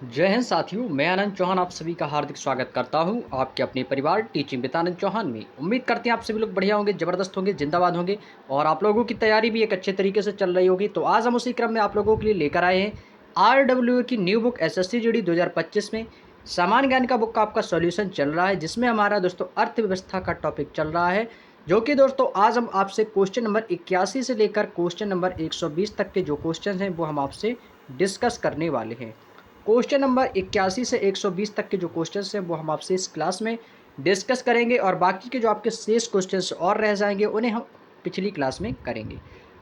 जय हिंद साथियों, मैं आनंद चौहान आप सभी का हार्दिक स्वागत करता हूं आपके अपने परिवार टीचिंग विद आनंद चौहान में। उम्मीद करते हैं आप सभी लोग बढ़िया होंगे, ज़बरदस्त होंगे, जिंदाबाद होंगे और आप लोगों की तैयारी भी एक अच्छे तरीके से चल रही होगी। तो आज हम उसी क्रम में आप लोगों के लिए लेकर आए हैं RWA की न्यू बुक SSC GD 2025 में सामान्य ज्ञान का बुक का आपका सॉल्यूशन चल रहा है, जिसमें हमारा दोस्तों अर्थव्यवस्था का टॉपिक चल रहा है। जो कि दोस्तों आज हम आपसे क्वेश्चन नंबर 81 से लेकर क्वेश्चन नंबर 120 तक के जो क्वेश्चन हैं वो हम आपसे डिस्कस करने वाले हैं। क्वेश्चन नंबर 81 से 120 तक के जो क्वेश्चंस हैं वो हम आपसे इस क्लास में डिस्कस करेंगे और बाकी के जो आपके शेष क्वेश्चंस और रह जाएंगे उन्हें हम पिछली क्लास में करेंगे।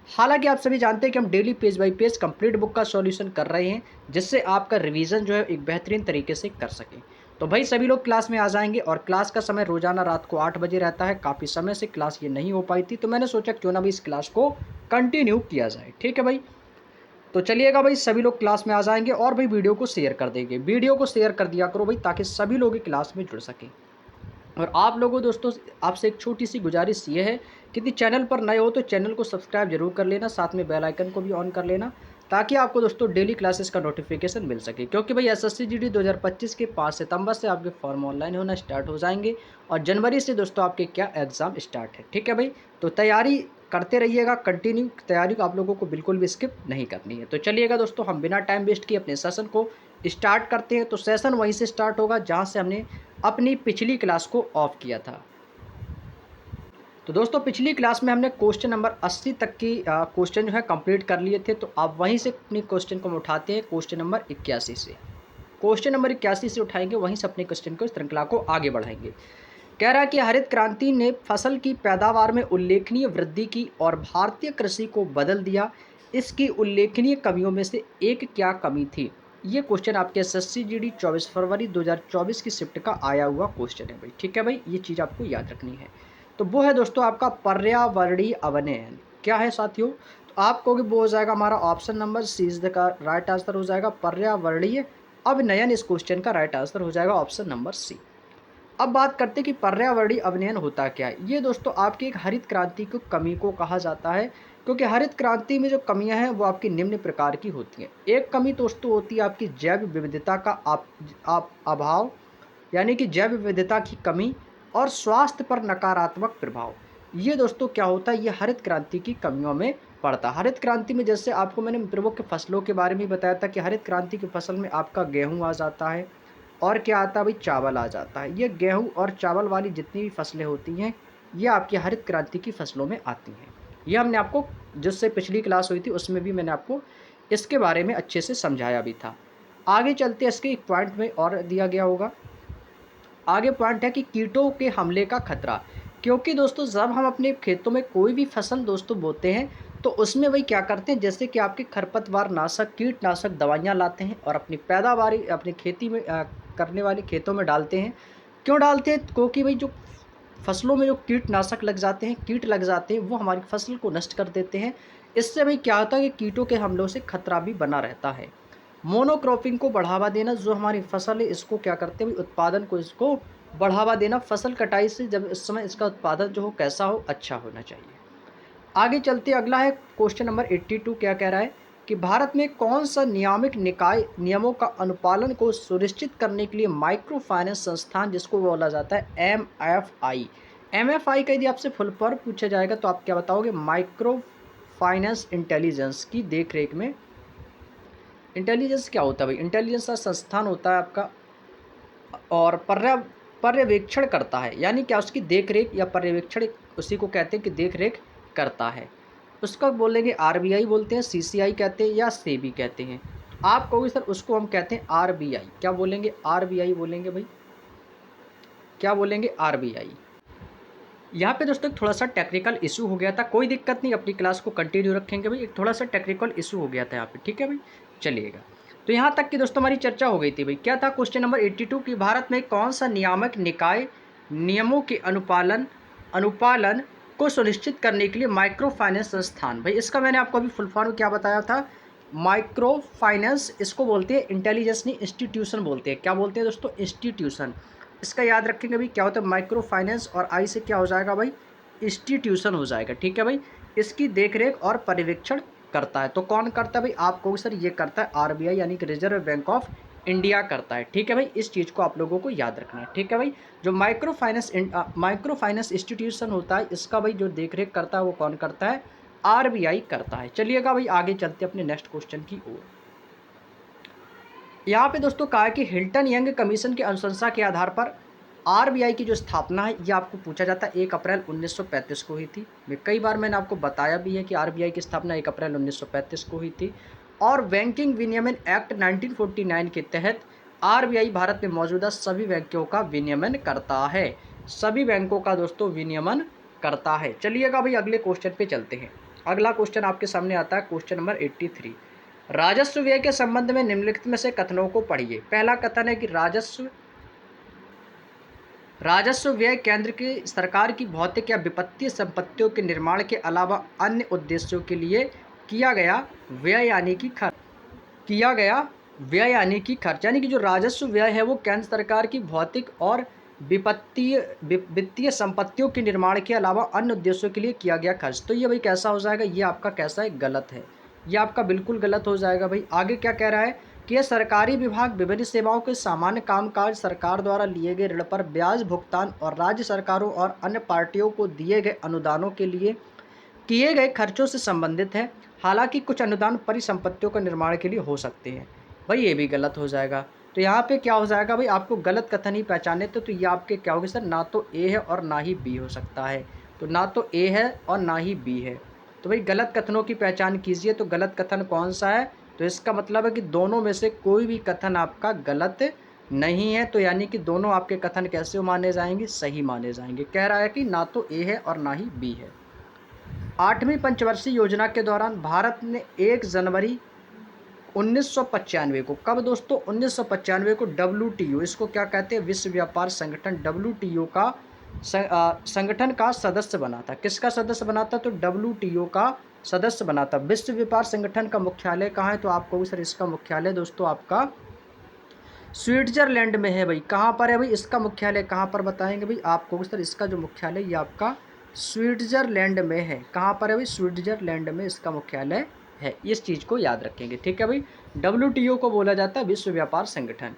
हालांकि आप सभी जानते हैं कि हम daily page bye page complete book का सॉल्यूशन कर रहे हैं, जिससे आपका रिवीजन जो है एक बेहतरीन तरीके से कर सकें। तो भाई सभी लोग क्लास में आ जाएंगे और क्लास का समय रोजाना रात को 8 बजे रहता है। काफ़ी समय से क्लास ये नहीं हो पाई थी, तो मैंने सोचा क्यों ना भी इस क्लास को कंटिन्यू किया जाए। ठीक है भाई, तो चलिएगा भाई, सभी लोग क्लास में आ जाएंगे और भाई वीडियो को शेयर कर देंगे। वीडियो को शेयर कर दिया करो भाई, ताकि सभी लोग ही क्लास में जुड़ सकें। और आप लोगों दोस्तों आपसे एक छोटी सी गुजारिश ये है कि यदि चैनल पर नए हो तो चैनल को सब्सक्राइब जरूर कर लेना, साथ में बेल आइकन को भी ऑन कर लेना, ताकि आपको दोस्तों डेली क्लासेस का नोटिफिकेशन मिल सके। क्योंकि भाई SSC GD 2025 के 5 सितंबर से आपके फॉर्म ऑनलाइन होना स्टार्ट हो जाएंगे और जनवरी से दोस्तों आपके क्या एग्ज़ाम स्टार्ट है। ठीक है भाई, तो तैयारी करते रहिएगा, कंटिन्यू तैयारी को आप लोगों को बिल्कुल भी स्किप नहीं करनी है। तो चलिएगा दोस्तों, हम बिना टाइम वेस्ट किए अपने सेशन को स्टार्ट करते हैं। तो सेशन वहीं से स्टार्ट होगा जहाँ से हमने अपनी पिछली क्लास को ऑफ किया था। तो दोस्तों पिछली क्लास में हमने क्वेश्चन नंबर 80 तक की क्वेश्चन जो है कंप्लीट कर लिए थे। तो आप वहीं से अपनी क्वेश्चन को हम उठाते हैं क्वेश्चन नंबर 81 से। क्वेश्चन नंबर 81 से उठाएंगे, वहीं से अपने क्वेश्चन को श्रृंखला को आगे बढ़ाएंगे। कह रहा है कि हरित क्रांति ने फसल की पैदावार में उल्लेखनीय वृद्धि की और भारतीय कृषि को बदल दिया। इसकी उल्लेखनीय कमियों में से एक क्या कमी थी? ये क्वेश्चन आपके SSC GD 24 फरवरी 2024 की शिफ्ट का आया हुआ क्वेश्चन है भाई। ठीक है भाई, ये चीज़ आपको याद रखनी है। तो वो है दोस्तों आपका पर्यावरणीय अवनयन। क्या है साथियों? तो आप कहोगे वो हो जाएगा हमारा option number C is the का राइट आंसर हो जाएगा पर्यावरणीय अवनयन। इस क्वेश्चन का राइट आंसर हो जाएगा ऑप्शन नंबर सी। अब बात करते हैं कि पर्यावरणीय अवनयन होता क्या है। ये दोस्तों आपकी एक हरित क्रांति की कमी को कहा जाता है, क्योंकि हरित क्रांति में जो कमियां हैं वो आपकी निम्न प्रकार की होती हैं। एक कमी दोस्तों होती है आपकी जैव विविधता का आप अभाव, यानी कि जैव विविधता की कमी और स्वास्थ्य पर नकारात्मक प्रभाव। ये दोस्तों क्या होता है, ये हरित क्रांति की कमियों में पड़ता है। हरित क्रांति में जैसे आपको मैंने प्रमुख फसलों के बारे में बताया था कि हरित क्रांति की फसल में आपका गेहूँ आ जाता है और क्या आता है भाई, चावल आ जाता है। ये गेहूँ और चावल वाली जितनी भी फसलें होती हैं ये आपकी हरित क्रांति की फसलों में आती हैं। ये हमने आपको जिससे पिछली क्लास हुई थी उसमें भी मैंने आपको इसके बारे में अच्छे से समझाया भी था। आगे चलते इसके एक पॉइंट में और दिया गया होगा। आगे पॉइंट है कि कीटों के हमले का खतरा। क्योंकि दोस्तों जब हम अपने खेतों में कोई भी फसल दोस्तों बोते हैं तो उसमें वही क्या करते हैं, जैसे कि आपके खरपतवार नाशक कीटनाशक दवाइयाँ लाते हैं और अपनी पैदावार अपनी खेती में करने वाले खेतों में डालते हैं। क्यों डालते हैं? क्योंकि भाई जो फसलों में जो कीटनाशक लग जाते हैं, कीट लग जाते हैं, वो हमारी फसल को नष्ट कर देते हैं। इससे भाई क्या होता है कि कीटों के हमलों से खतरा भी बना रहता है। मोनोक्रॉपिंग को बढ़ावा देना, जो हमारी फसल है इसको क्या करते हैं भाई, उत्पादन को इसको बढ़ावा देना। फसल कटाई से जब इस समय इसका उत्पादन जो हो कैसा हो, अच्छा होना चाहिए। आगे चलते अगला है क्वेश्चन नंबर 82। क्या कह रहा है कि भारत में कौन सा नियामक निकाय नियमों का अनुपालन को सुनिश्चित करने के लिए माइक्रो फाइनेंस संस्थान, जिसको बोला जाता है MFI। MFI का यदि आपसे फुल फॉर्म पूछा जाएगा तो आप क्या बताओगे? माइक्रो फाइनेंस इंटेलिजेंस की देखरेख में। इंटेलिजेंस क्या होता है भाई? इंटेलिजेंस का संस्थान होता है आपका और पर्यवेक्षण करता है, यानी क्या उसकी देखरेख या पर्यवेक्षण उसी को कहते हैं कि देखरेख करता है। उसका बोलेंगे RBI बोलते हैं, CCI कहते हैं या सेबी कहते हैं। आप कहोगे सर उसको हम कहते हैं RBI। क्या बोलेंगे? RBI बोलेंगे भाई। क्या बोलेंगे? RBI। यहाँ पे दोस्तों थोड़ा सा टेक्निकल इशू हो गया था, कोई दिक्कत नहीं, अपनी क्लास को कंटिन्यू रखेंगे भाई। एक थोड़ा सा टेक्निकल इशू हो गया था यहाँ पे, ठीक है भाई, चलिएगा। तो यहाँ तक कि दोस्तों हमारी चर्चा हो गई थी भाई। क्या था क्वेश्चन नंबर 82 कि भारत में कौन सा नियामक निकाय नियमों के अनुपालन को सुनिश्चित करने के लिए माइक्रो फाइनेंस संस्थान। भाई इसका मैंने आपको अभी फुल फॉर्म क्या बताया था, माइक्रो फाइनेंस इसको बोलते हैं, इंटेलिजेंस नहीं इंस्टीट्यूशन बोलते हैं। क्या बोलते हैं दोस्तों? इंस्टीट्यूशन। इसका याद रखेंगे भाई, क्या होता है माइक्रो फाइनेंस और आई से क्या हो जाएगा भाई, इंस्टीट्यूशन हो जाएगा। ठीक है भाई, इसकी देखरेख और पर्यवेक्षण करता है। तो कौन करता है भाई? आप कहोगे सर ये करता है RBI, यानी कि रिजर्व बैंक ऑफ इंडिया करता है। ठीक है भाई, इस चीज़ को आप लोगों को याद रखना है। ठीक है भाई, जो माइक्रो फाइनेंस इंस्टीट्यूशन होता है, इसका भाई जो देख रेख करता है वो कौन करता है? आरबीआई करता है। चलिएगा भाई आगे चलते अपने नेक्स्ट क्वेश्चन की ओर। यहाँ पे दोस्तों कहा है कि हिल्टन यंग कमीशन की अनुशंसा के आधार पर आरबीआई की जो स्थापना है ये आपको पूछा जाता है 1 अप्रैल 1935 को हुई थी। कई बार मैंने आपको बताया भी है कि आरबीआई की स्थापना 1 अप्रैल 1935 को हुई थी। और बैंकिंग विनियमन एक्ट 1949 के तहत आरबीआई भारत में मौजूदा सभी बैंकों का विनियमन करता है। सभी बैंकों का दोस्तों विनियमन करता है। चलिएगा भाई अगले क्वेश्चन पे चलते हैं। अगला क्वेश्चन आपके सामने आता है क्वेश्चन नंबर 83। राजस्व व्यय के संबंध में निम्नलिखित में से कथनों को पढ़िए। पहला कथन है कि राजस्व व्यय केंद्र की सरकार की भौतिक या वित्तीय संपत्तियों के निर्माण के अलावा अन्य उद्देश्यों के लिए किया गया व्यय यानी कि खर्च यानी कि जो राजस्व व्यय है वो केंद्र सरकार की भौतिक और वित्तीय संपत्तियों के निर्माण के अलावा अन्य उद्देश्यों के लिए किया गया खर्च। तो ये भाई कैसा हो जाएगा? ये आपका कैसा है? गलत है। ये आपका बिल्कुल गलत हो जाएगा भाई। आगे क्या कह रहा है कि यह सरकारी विभाग विभिन्न सेवाओं के सामान्य कामकाज, सरकार द्वारा लिए गए ऋण पर ब्याज भुगतान और राज्य सरकारों और अन्य पार्टियों को दिए गए अनुदानों के लिए किए गए खर्चों से संबंधित है। हालांकि कुछ अनुदान परिसंपत्तियों का निर्माण के लिए हो सकते हैं। भाई ये भी गलत हो जाएगा। तो यहाँ पे क्या हो जाएगा भाई? आपको गलत कथन ही पहचाने तो ये आपके क्या होगी सर? ना तो ए है और ना ही बी हो सकता है। तो ना तो ए है और ना ही बी है। तो भाई गलत कथनों की पहचान कीजिए। तो गलत कथन कौन सा है? तो इसका मतलब है कि दोनों में से कोई भी कथन आपका गलत नहीं है। तो यानी कि दोनों आपके कथन कैसे माने जाएंगे? सही माने जाएंगे। कह रहा है कि ना तो ए है और ना ही बी है। 8वीं पंचवर्षीय योजना के दौरान भारत ने 1 जनवरी 1995 को, कब दोस्तों? 1995 को WTO, इसको क्या कहते हैं? विश्व व्यापार संगठन, WTO का संगठन का सदस्य बना था। किसका सदस्य बना था? तो WTO का सदस्य बना था। विश्व व्यापार संगठन का मुख्यालय कहाँ है? तो आप कहोगे सर इसका मुख्यालय दोस्तों आपका स्विट्जरलैंड में है भाई। कहाँ पर है भाई? इसका मुख्यालय कहाँ पर बताएंगे भाई? आप कहोगे सर इसका जो मुख्यालय ये आपका स्विट्जरलैंड में है। कहाँ पर है भाई? स्विट्जरलैंड में इसका मुख्यालय है। इस चीज़ को याद रखेंगे। ठीक है भाई। WTO को बोला जाता है विश्व व्यापार संगठन।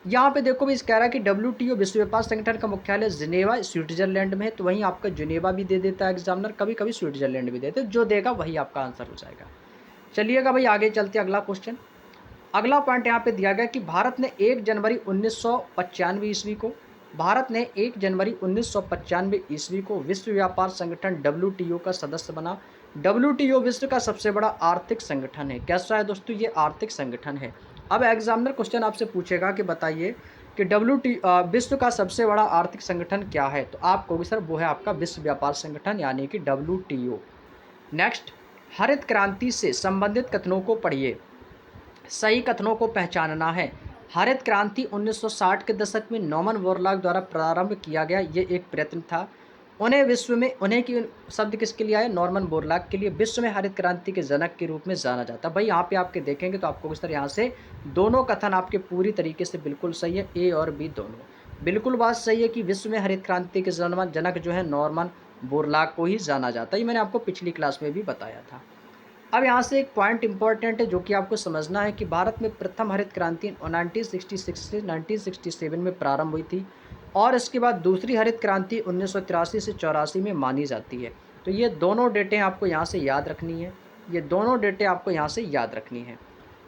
यहाँ पे देखो भाई, इस कह रहा है कि WTO विश्व व्यापार संगठन का मुख्यालय जिनेवा स्विट्जरलैंड में है। तो वहीं आपका जिनेवा भी दे देता है एग्जामिनर, कभी कभी स्विट्जरलैंड भी देते हैं। जो देगा वही आपका आंसर हो जाएगा। चलिएगा भाई आगे चलते अगला क्वेश्चन। अगला पॉइंट यहाँ पे दिया गया कि भारत ने 1 जनवरी 1995 ईस्वी को विश्व व्यापार संगठन WTO का सदस्य बना। WTO विश्व का सबसे बड़ा आर्थिक संगठन है। कैसा है दोस्तों? ये आर्थिक संगठन है। अब एग्जामिनर क्वेश्चन आपसे पूछेगा कि बताइए कि विश्व का सबसे बड़ा आर्थिक संगठन क्या है? तो आप कहोगे सर वो है आपका विश्व व्यापार संगठन यानी कि WTO। नेक्स्ट, हरित क्रांति से संबंधित कथनों को पढ़िए। सही कथनों को पहचानना है। हरित क्रांति 1960 के दशक में नॉर्मन बोरलॉग द्वारा प्रारंभ किया गया ये एक प्रयत्न था। उन्हें की शब्द किसके लिए आया? नॉर्मन बोरलॉग के लिए। विश्व में हरित क्रांति के जनक के रूप में जाना जाता है। भाई यहाँ पे आपके देखेंगे तो आपको इस तरह यहाँ से दोनों कथन आपके पूरी तरीके से बिल्कुल सही है। ए और बी दोनों बिल्कुल बात सही है कि विश्व में हरित क्रांति के जनक जो है नॉर्मन बोरलॉग को ही जाना जाता है। ये मैंने आपको पिछली क्लास में भी बताया था। अब यहाँ से एक पॉइंट इंपॉर्टेंट है जो कि आपको समझना है कि भारत में प्रथम हरित क्रांति 1966 से 1967 में प्रारंभ हुई थी और इसके बाद दूसरी हरित क्रांति 1983 से 84 में मानी जाती है। तो ये दोनों डेटें आपको यहाँ से याद रखनी है।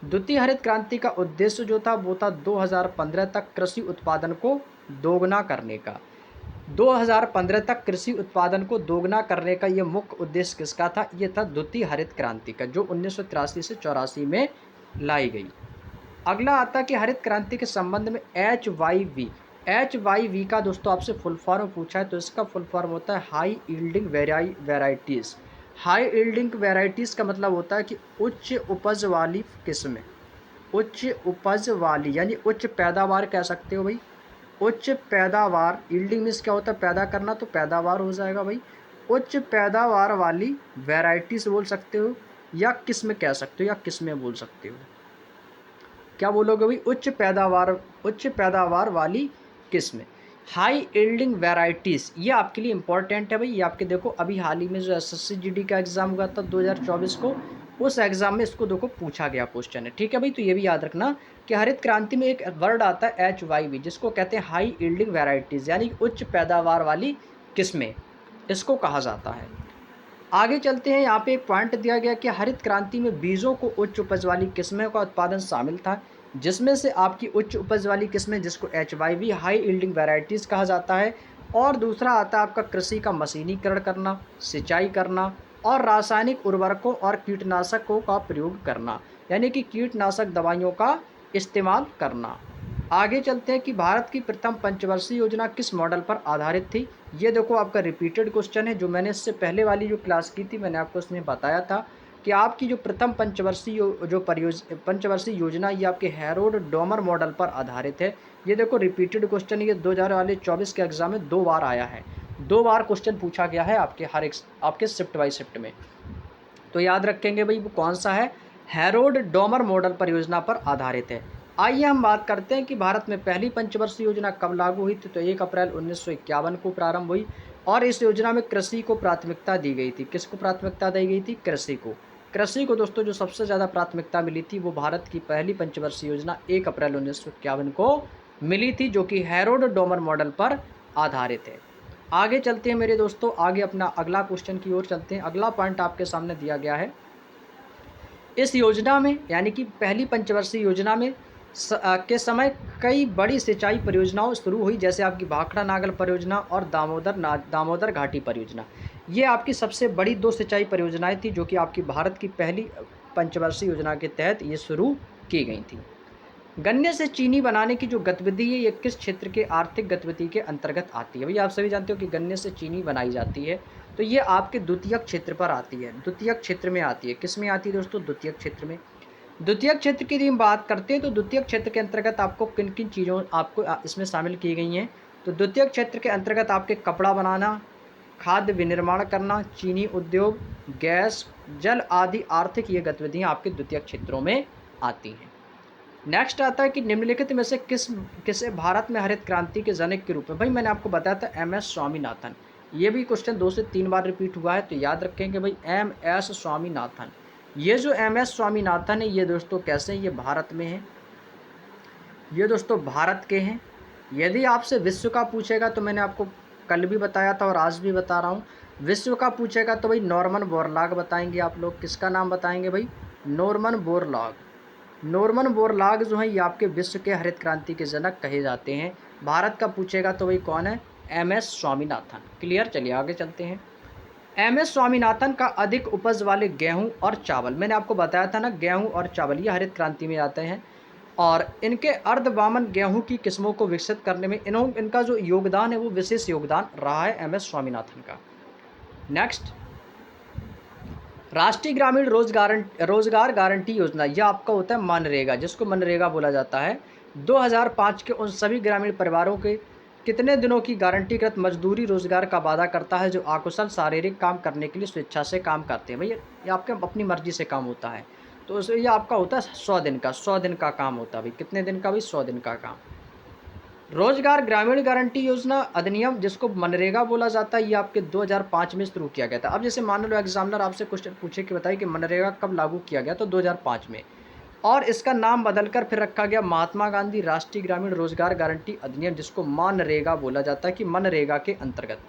द्वितीय हरित क्रांति का उद्देश्य जो था वो था 2015 तक कृषि उत्पादन को दोगुना करने का। 2015 तक कृषि उत्पादन को दोगुना करने का ये मुख्य उद्देश्य किसका था? ये था द्वितीय हरित क्रांति का, जो 1983 से 84 में लाई गई। अगला आता है कि हरित क्रांति के संबंध में HYV का दोस्तों आपसे फुल फॉर्म पूछा है तो इसका फुल फॉर्म होता है high yielding varieties. High yielding varieties का मतलब होता है कि उच्च उपज वाली किस्में, उच्च उपज वाली यानी उच्च पैदावार कह सकते हो भाई। उच्च पैदावार, यील्डिंग मीन्स क्या होता है? पैदा करना, तो पैदावार हो जाएगा भाई। उच्च पैदावार वाली वैरायटीज बोल सकते हो या किस्म कह सकते हो या किस्में बोल सकते हो। क्या बोलोगे भाई? उच्च पैदावार वाली किस्में, हाई यील्डिंग वैरायटीज़। ये आपके लिए इंपॉर्टेंट है भाई। ये आपके देखो अभी हाल ही में जो SSC GD का एग्ज़ाम हुआ था 2024 को, उस एग्ज़ाम में इसको देखो पूछा गया क्वेश्चन है, ठीक है भाई। तो ये भी याद रखना कि हरित क्रांति में एक वर्ड आता है HYV, जिसको कहते हैं हाई यील्डिंग वैराइटीज़, यानी उच्च पैदावार वाली किस्में, इसको कहा जाता है। आगे चलते हैं, यहाँ पे एक पॉइंट दिया गया कि हरित क्रांति में बीजों को उच्च उपज वाली किस्में का उत्पादन शामिल था, जिसमें से आपकी उच्च उपज वाली किस्में, जिसको HYV हाई यील्डिंग वैराइटीज़ कहा जाता है, और दूसरा आता है आपका कृषि का मशीनीकरण करना, सिंचाई करना और रासायनिक उर्वरकों और कीटनाशकों का प्रयोग करना, यानी कि कीटनाशक दवाइयों का इस्तेमाल करना। आगे चलते हैं कि भारत की प्रथम पंचवर्षीय योजना किस मॉडल पर आधारित थी। ये देखो आपका रिपीटेड क्वेश्चन है, जो मैंने इससे पहले वाली जो क्लास की थी मैंने आपको उसमें बताया था कि आपकी जो प्रथम पंचवर्षीय योजना ये आपके हैरोल्ड डोमर मॉडल पर आधारित है। ये देखो रिपीटेड क्वेश्चन, ये 2024 के एग्जाम में 2 बार आया है, 2 बार क्वेश्चन पूछा गया है आपके हर एक आपके शिफ्ट बाई शिफ्ट में। तो याद रखेंगे भाई वो कौन सा है, हैरोल्ड डोमर मॉडल परियोजना पर आधारित है। आइए हम बात करते हैं कि भारत में पहली पंचवर्षीय योजना कब लागू हुई थी। तो 1 अप्रैल 1951 को प्रारंभ हुई और इस योजना में कृषि को प्राथमिकता दी गई थी। किसको प्राथमिकता दी गई थी? कृषि को। कृषि को दोस्तों जो सबसे ज़्यादा प्राथमिकता मिली थी वो भारत की पहली पंचवर्षीय योजना 1 अप्रैल 1951 को मिली थी, जो कि हैरोल्ड डोमर मॉडल पर आधारित है। आगे चलते हैं मेरे दोस्तों, आगे अपना अगला क्वेश्चन की ओर चलते हैं। अगला पॉइंट आपके सामने दिया गया है, इस योजना में यानी कि पहली पंचवर्षीय योजना में के समय कई बड़ी सिंचाई परियोजनाओं शुरू हुई, जैसे आपकी भाखड़ा नागल परियोजना और दामोदर घाटी परियोजना। ये आपकी सबसे बड़ी 2 सिंचाई परियोजनाएं थी, जो कि आपकी भारत की पहली पंचवर्षीय योजना के तहत ये शुरू की गई थी। गन्ने से चीनी बनाने की जो गतिविधि है ये किस क्षेत्र के आर्थिक गतिविधि के अंतर्गत आती है? भैया आप सभी जानते हो कि गन्ने से चीनी बनाई जाती है, तो ये आपके द्वितीयक क्षेत्र पर आती है, द्वितीयक क्षेत्र में आती है। किस में आती है दोस्तों? द्वितीयक क्षेत्र में। द्वितीयक क्षेत्र की यदि हम बात करते हैं तो द्वितीयक क्षेत्र के अंतर्गत आपको किन किन चीज़ों आपको इसमें शामिल की गई हैं? तो द्वितीयक क्षेत्र के अंतर्गत आपके कपड़ा बनाना, खाद्य विनिर्माण करना, चीनी उद्योग, गैस, जल आदि आर्थिक ये गतिविधियाँ आपके द्वितीयक क्षेत्रों में आती हैं। नेक्स्ट आता है कि निम्नलिखित में से किसे भारत में हरित क्रांति के जनक के रूप में, भाई मैंने आपको बताया था MS स्वामीनाथन। ये भी क्वेश्चन 2 से 3 बार रिपीट हुआ है, तो याद रखेंगे भाई MS स्वामीनाथन। ये जो MS स्वामीनाथन है ये दोस्तों कैसे हैं? ये भारत में है, ये दोस्तों भारत के हैं। यदि आपसे विश्व का पूछेगा तो मैंने आपको कल भी बताया था और आज भी बता रहा हूँ, विश्व का पूछेगा तो भाई नॉर्मन बोरलॉग बताएंगे आप लोग। किसका नाम बताएंगे भाई? Norman Borlaug. नॉर्मन बोरलॉग जो है ये आपके विश्व के हरित क्रांति के जनक कहे जाते हैं। भारत का पूछेगा तो भाई कौन है? MS स्वामीनाथन। क्लियर? चलिए आगे चलते हैं। MS स्वामीनाथन का अधिक उपज वाले गेहूं और चावल, मैंने आपको बताया था ना, गेहूं और चावल ये हरित क्रांति में आते हैं, और इनके अर्धवामन गेहूं की किस्मों को विकसित करने में इनका जो योगदान है वो विशेष योगदान रहा है MS स्वामीनाथन का। नेक्स्ट, राष्ट्रीय ग्रामीण रोजगार गारंटी योजना, यह आपका होता है मनरेगा, जिसको मनरेगा बोला जाता है। 2005 के उन सभी ग्रामीण परिवारों के कितने दिनों की गारंटीकृत मजदूरी रोजगार का वादा करता है जो अकुशल शारीरिक काम करने के लिए स्वेच्छा से काम करते हैं? भैया ये आपके अपनी मर्जी से काम होता है, तो ये आपका होता है 100 दिन का, 100 दिन का काम होता है भाई। कितने दिन का भाई? 100 दिन का काम। रोजगार ग्रामीण गारंटी योजना अधिनियम, जिसको मनरेगा बोला जाता है, ये आपके 2005 में शुरू किया गया था। अब जैसे मान लो एग्जामिनर आपसे क्वेश्चन पूछे कि बताइए कि मनरेगा कब लागू किया गया, तो 2005 में, और इसका नाम बदलकर फिर रखा गया महात्मा गांधी राष्ट्रीय ग्रामीण रोजगार गारंटी अधिनियम, जिसको मनरेगा बोला जाता है कि मनरेगा के अंतर्गत।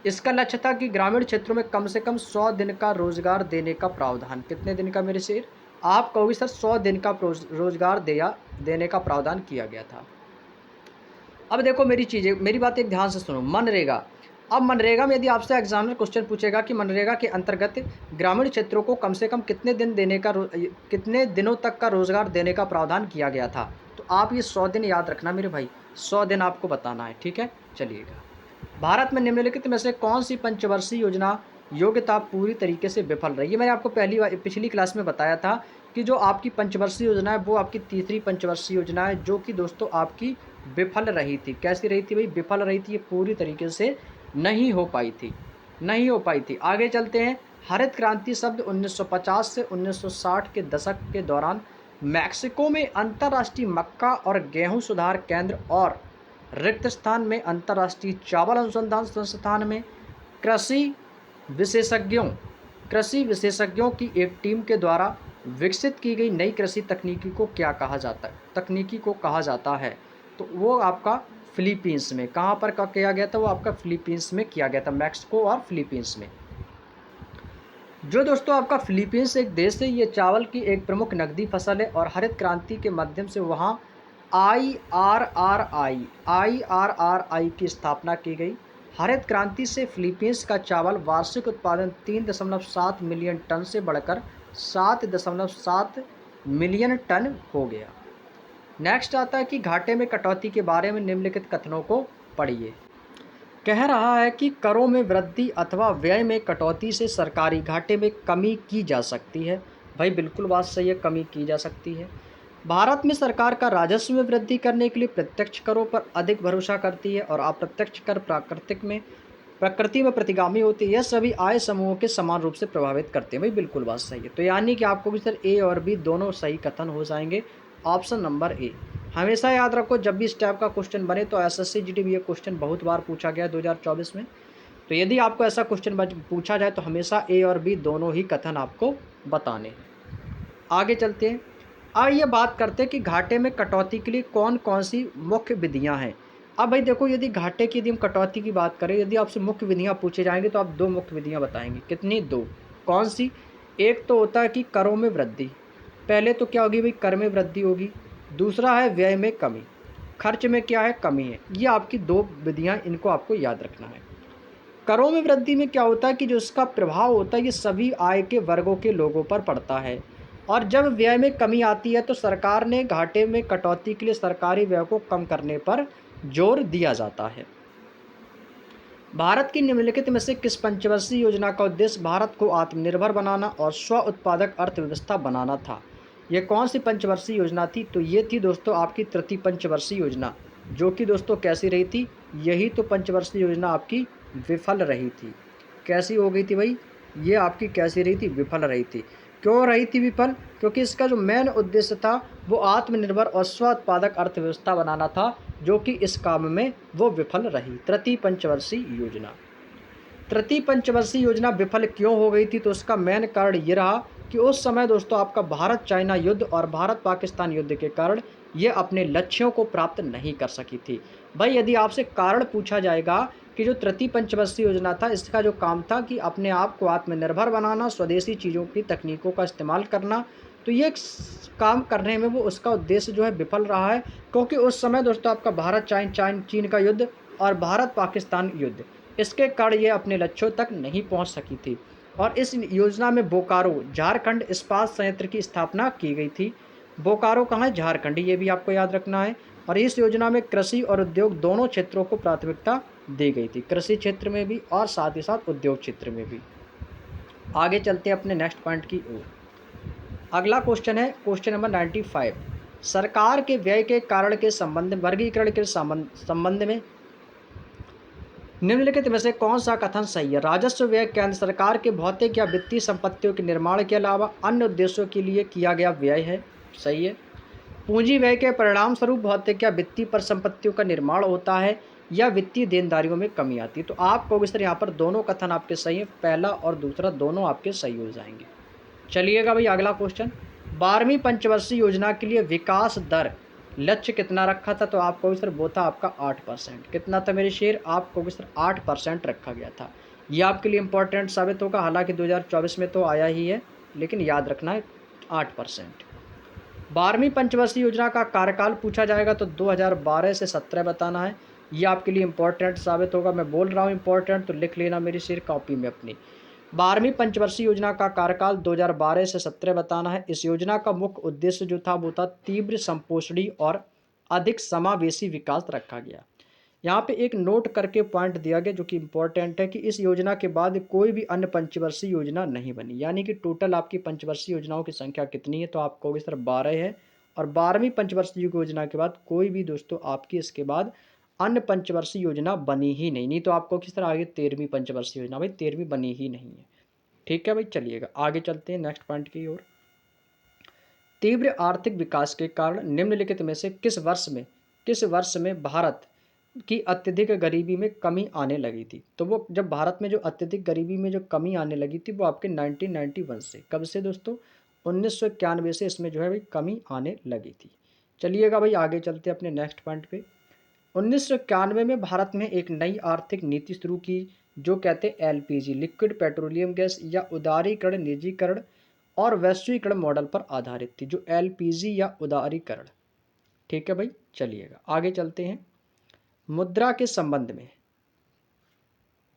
इसका लक्ष्य था कि ग्रामीण क्षेत्रों में कम से कम 100 दिन का रोजगार देने का प्रावधान। कितने दिन का मेरे शेर? आप कहोगे सर 100 दिन का रोजगार देने का प्रावधान किया गया था। अब देखो मेरी बात एक ध्यान से सुनो। मनरेगा, अब मनरेगा में यदि आपसे एग्जामिनर क्वेश्चन पूछेगा कि मनरेगा के अंतर्गत ग्रामीण क्षेत्रों को कम से कम कितने दिनों तक का रोजगार देने का प्रावधान किया गया था, तो आप ये 100 दिन याद रखना मेरे भाई, 100 दिन आपको बताना है, ठीक है। चलिएगा, भारत में निम्नलिखित में से कौन सी पंचवर्षीय योजना योग्यता पूरी तरीके से विफल रही है? मैंने आपको पिछली क्लास में बताया था कि जो आपकी पंचवर्षीय योजना है वो आपकी तीसरी पंचवर्षीय योजना है, जो कि दोस्तों आपकी विफल रही थी। कैसी रही थी भाई? विफल रही थी, ये पूरी तरीके से नहीं हो पाई थी। आगे चलते हैं। हरित क्रांति शब्द 1950 से 1960 के दशक के दौरान मैक्सिको में अंतर्राष्ट्रीय मक्का और गेहूं सुधार केंद्र और रिक्त स्थान में अंतर्राष्ट्रीय चावल अनुसंधान संस्थान में कृषि विशेषज्ञों कृषि विशेषज्ञों की एक टीम के द्वारा विकसित की गई नई कृषि तकनीकी को कहा जाता है। तो वो आपका फिलीपींस में कहाँ पर किया गया था, वो आपका फिलीपींस में किया गया था, मैक्सिको और फिलीपींस में। जो दोस्तों आपका फिलीपींस एक देश है, ये चावल की एक प्रमुख नकदी फसल है और हरित क्रांति के माध्यम से वहाँ आईआरआरआई की स्थापना की गई। हरित क्रांति से फिलीपींस का चावल वार्षिक उत्पादन 3.7 मिलियन टन से बढ़कर 7.7 मिलियन टन हो गया। नेक्स्ट आता है कि घाटे में कटौती के बारे में निम्नलिखित कथनों को पढ़िए। कह रहा है कि करों में वृद्धि अथवा व्यय में कटौती से सरकारी घाटे में कमी की जा सकती है। भाई बिल्कुल बात सही है, कमी की जा सकती है। भारत में सरकार का राजस्व में वृद्धि करने के लिए प्रत्यक्ष करों पर अधिक भरोसा करती है और अप्रत्यक्ष कर प्रकृति में प्रतिगामी होती है। यह सभी आय समूहों के समान रूप से प्रभावित करते हैं। भाई बिल्कुल बात सही है। तो यानी कि आपको भी सर ए और बी दोनों सही कथन हो जाएंगे। Option number A. हमेशा याद रखो, जब भी इस टाइप का क्वेश्चन बने तो एसएससी जीडी ये क्वेश्चन बहुत बार पूछा गया 2024 में। तो यदि आपको ऐसा क्वेश्चन पूछा जाए तो हमेशा ए और बी दोनों ही कथन आपको बताने हैं। आगे चलते हैं। अब ये बात करते हैं कि घाटे में कटौती के लिए कौन कौन सी मुख्य विधियां हैं। अब भाई देखो, यदि घाटे की, यदि हम कटौती की बात करें, यदि आपसे मुख्य विधियां पूछे जाएंगे तो आप दो मुख्य विधियां बताएंगे। कितनी? दो। कौन सी? एक तो होता है कि करों में वृद्धि। पहले तो क्या होगी भाई, कर में वृद्धि होगी। दूसरा है व्यय में कमी, खर्च में क्या है, कमी है। ये आपकी दो विधियां, इनको आपको याद रखना है। करों में वृद्धि में क्या होता है कि जो इसका प्रभाव होता है ये सभी आय के वर्गों के लोगों पर पड़ता है। और जब व्यय में कमी आती है तो सरकार ने घाटे में कटौती के लिए सरकारी व्यय को कम करने पर जोर दिया जाता है। भारत की निम्नलिखित में से किस पंचवर्षीय योजना का उद्देश्य भारत को आत्मनिर्भर बनाना और स्व उत्पादक अर्थव्यवस्था बनाना था? ये कौन सी पंचवर्षीय योजना थी? तो ये थी दोस्तों आपकी तृतीय पंचवर्षीय योजना, जो कि दोस्तों कैसी रही थी? यही तो पंचवर्षीय योजना आपकी विफल रही थी। कैसी हो गई थी भाई? ये आपकी कैसी रही थी? विफल रही थी। क्यों रही थी विफल? क्योंकि इसका जो मेन उद्देश्य था वो आत्मनिर्भर और स्व उत्पादक अर्थव्यवस्था बनाना था, जो कि इस काम में वो विफल रही। तृतीय पंचवर्षीय योजना। तृतीय पंचवर्षीय योजना विफल क्यों हो गई थी? तो उसका मेन कारण ये रहा कि उस समय दोस्तों आपका भारत चाइना युद्ध और भारत पाकिस्तान युद्ध के कारण ये अपने लक्ष्यों को प्राप्त नहीं कर सकी थी। भाई यदि आपसे कारण पूछा जाएगा कि जो तृतीय पंचवर्षीय योजना था, इसका जो काम था कि अपने आप को आत्मनिर्भर बनाना, स्वदेशी चीज़ों की तकनीकों का इस्तेमाल करना, तो ये काम करने में वो उसका उद्देश्य जो है विफल रहा है। क्योंकि उस समय दोस्तों आपका भारत चीन का युद्ध और भारत पाकिस्तान युद्ध, इसके कारण ये अपने लक्ष्यों तक नहीं पहुंच सकी थी। और इस योजना में बोकारो झारखंड इस्पात संयंत्र की स्थापना की गई थी। बोकारो कहाँ है? झारखंड। ये भी आपको याद रखना है। और इस योजना में कृषि और उद्योग दोनों क्षेत्रों को प्राथमिकता दी गई थी, कृषि क्षेत्र में भी और साथ ही साथ उद्योग क्षेत्र में भी। आगे चलते हैं अपने नेक्स्ट पॉइंट की ओर। अगला क्वेश्चन है क्वेश्चन नंबर 95। सरकार के व्यय के कारण के संबंध वर्गीकरण के संबंध में निम्नलिखित में से कौन सा कथन सही है? राजस्व व्यय केंद्र सरकार के भौतिक या वित्तीय संपत्तियों के निर्माण के अलावा अन्य उद्देश्यों के लिए किया गया व्यय है। सही है। पूंजी व्यय के परिणाम स्वरूप भौतिक या वित्तीय परिसंपत्तियों का निर्माण होता है या वित्तीय देनदारियों में कमी आती है। तो आप कहोगे सर यहाँ पर दोनों कथन आपके सही है, पहला और दूसरा दोनों आपके सही हो जाएंगे। चलिएगा भाई अगला क्वेश्चन। 12वीं पंचवर्षीय योजना के लिए विकास दर लक्ष्य कितना रखा था? तो आप कहोगे सर वो था आपका 8%। कितना था मेरे शेर? आप कहोगे सर 8% रखा गया था। ये आपके लिए इंपॉर्टेंट साबित होगा, हालांकि 2024 में तो आया ही है, लेकिन याद रखना है 8%। 12वीं पंचवर्षीय योजना का कार्यकाल पूछा जाएगा तो 2012 से 17 बताना है। ये आपके लिए इंपॉर्टेंट साबित होगा। मैं बोल रहा हूँ इंपॉर्टेंट, तो लिख लेना मेरी शेर कॉपी में अपनी। 12वीं पंचवर्षीय योजना का कार्यकाल 2012 से 17 बताना है। इस योजना का मुख्य उद्देश्य जो था वो था तीव्र संपोषणी और अधिक समावेशी विकास रखा गया। यहाँ पे एक नोट करके पॉइंट दिया गया जो कि इंपॉर्टेंट है कि इस योजना के बाद कोई भी अन्य पंचवर्षीय योजना नहीं बनी। यानी कि टोटल आपकी पंचवर्षीय योजनाओं की संख्या कितनी है? तो आप कहोगे सर 12 है। और 12वीं पंचवर्षीय योजना के बाद कोई भी दोस्तों आपकी इसके बाद अन्य पंचवर्षीय योजना बनी ही नहीं तो आपको किस तरह आगे 13वीं पंचवर्षीय योजना, भाई 13वीं बनी ही नहीं है। ठीक है भाई, चलिएगा आगे चलते हैं नेक्स्ट पॉइंट की ओर। तीव्र आर्थिक विकास के कारण निम्नलिखित में से किस वर्ष में भारत कि अत्यधिक गरीबी में कमी आने लगी थी। तो वो जब भारत में जो अत्यधिक गरीबी में जो कमी आने लगी थी वो आपके 1991 से, कब से दोस्तों? 1991 से इसमें जो है भाई कमी आने लगी थी। चलिएगा भाई आगे चलते हैं अपने नेक्स्ट पॉइंट पे। 1991 में भारत में एक नई आर्थिक नीति शुरू की जो कहते हैं एलपीजी, लिक्विड पेट्रोलियम गैस, या उदारीकरण, निजीकरण और वैश्वीकरण मॉडल पर आधारित थी, जो एलपीजी या उदारीकरण। ठीक है भाई, चलिएगा आगे चलते हैं। मुद्रा के संबंध में,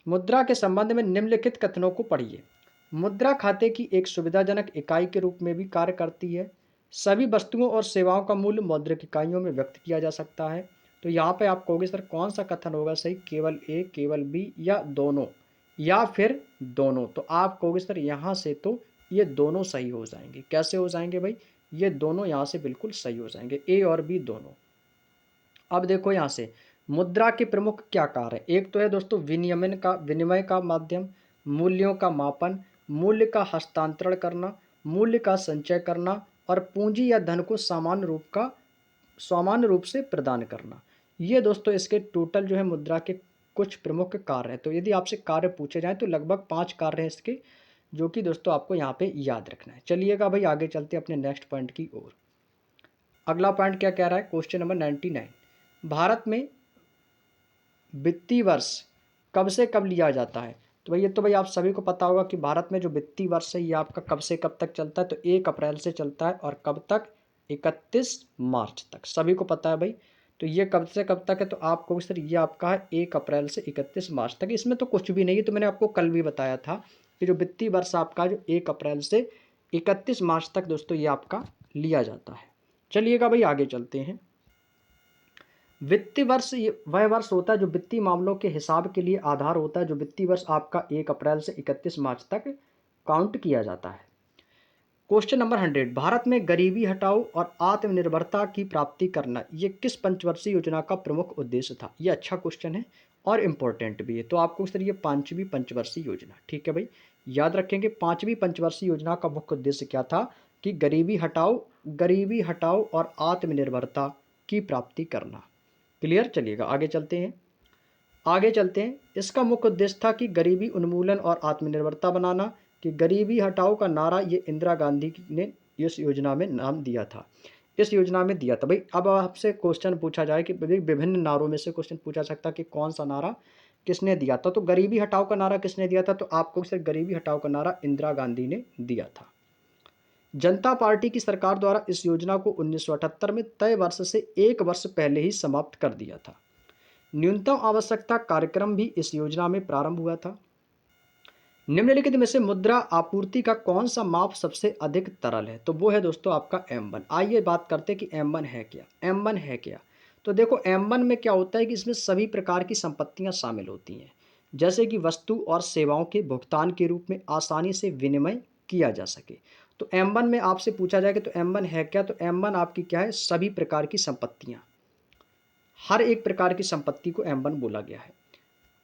मुद्रा के संबंध में निम्नलिखित कथनों को पढ़िए। मुद्रा खाते की एक सुविधाजनक इकाई के रूप में भी कार्य करती है। सभी वस्तुओं और सेवाओं का मूल्य मौद्रिक इकाइयों में व्यक्त किया जा सकता है। तो यहाँ पे आप कहोगे सर कौन सा कथन होगा सही, केवल ए, केवल बी, या दोनों, या फिर दोनों? तो आप कहोगे सर यहाँ से तो ये दोनों सही हो जाएंगे। कैसे हो जाएंगे भाई? ये दोनों यहाँ से बिल्कुल सही हो जाएंगे, ए और बी दोनों। अब देखो यहाँ से मुद्रा के प्रमुख क्या कार्य है। एक तो है दोस्तों विनिमय का माध्यम, मूल्यों का मापन, मूल्य का हस्तांतरण करना, मूल्य का संचय करना, और पूंजी या धन को सामान्य रूप से प्रदान करना। ये दोस्तों इसके टोटल जो है मुद्रा के कुछ प्रमुख कार्य हैं। तो यदि आपसे कार्य पूछे जाएं तो लगभग 5 कार्य हैं इसके, जो कि दोस्तों आपको यहाँ पे याद रखना है। चलिएगा भाई आगे चलते हैं अपने नेक्स्ट पॉइंट की ओर। अगला पॉइंट क्या कह रहा है, क्वेश्चन नंबर 99। भारत में वित्तीय वर्ष कब से कब लिया जाता है? तो भाई ये तो भाई आप सभी को पता होगा कि भारत में जो वित्तीय वर्ष है ये आपका कब से कब तक चलता है। तो 1 अप्रैल से चलता है, और कब तक? 31 मार्च तक। सभी को पता है भाई। तो ये कब से कब तक है? तो आपको सर ये आपका है 1 अप्रैल से 31 मार्च तक। इसमें तो कुछ भी नहीं है, तो मैंने आपको कल भी बताया था कि जो वित्तीय वर्ष आपका जो 1 अप्रैल से 31 मार्च तक दोस्तों ये आपका लिया जाता है। चलिएगा भाई आगे चलते हैं। वित्तीय वर्ष वह वर्ष होता है जो वित्तीय मामलों के हिसाब के लिए आधार होता है, जो वित्तीय वर्ष आपका 1 अप्रैल से 31 मार्च तक काउंट किया जाता है। Question number 100। भारत में गरीबी हटाओ और आत्मनिर्भरता की प्राप्ति करना ये किस पंचवर्षीय योजना का प्रमुख उद्देश्य था? ये अच्छा क्वेश्चन है और इम्पोर्टेंट भी है। तो आपको सर ये 5वीं पंचवर्षीय योजना, ठीक है भाई, याद रखेंगे। 5वीं पंचवर्षीय योजना का मुख्य उद्देश्य क्या था? कि गरीबी हटाओ और आत्मनिर्भरता की प्राप्ति करना। क्लियर? चलिएगा आगे चलते हैं। इसका मुख्य उद्देश्य था कि गरीबी उन्मूलन और आत्मनिर्भरता बनाना। कि गरीबी हटाओ का नारा ये इंदिरा गांधी ने इस योजना में नाम दिया था, इस योजना में दिया था भाई। अब आपसे क्वेश्चन पूछा जाए कि भाई विभिन्न नारों में से क्वेश्चन पूछा सकता कि कौन सा नारा किसने दिया था। तो गरीबी हटाओ का नारा किसने दिया था? तो आपको सिर्फ गरीबी हटाओ का नारा इंदिरा गांधी ने दिया था। जनता पार्टी की सरकार द्वारा इस योजना को 1978 में तय वर्ष से 1 वर्ष पहले ही समाप्त कर दिया था। न्यूनतम आवश्यकता कार्यक्रम भी इस योजना में प्रारंभ हुआ था। निम्नलिखित में से मुद्रा आपूर्ति का कौन सा माप सबसे अधिक तरल है? तो वो है दोस्तों आपका M1। आइए बात करते हैं कि M1 है क्या। M1 है क्या? तो देखो M1 में क्या होता है कि इसमें सभी प्रकार की संपत्तियां शामिल होती हैं, जैसे कि वस्तु और सेवाओं के भुगतान के रूप में आसानी से विनिमय किया जा सके। तो M1 में आपसे पूछा जाए कि तो M1 है क्या? तो M1 आपकी क्या है? सभी प्रकार की संपत्तियां, हर एक प्रकार की संपत्ति को M1 बोला गया है।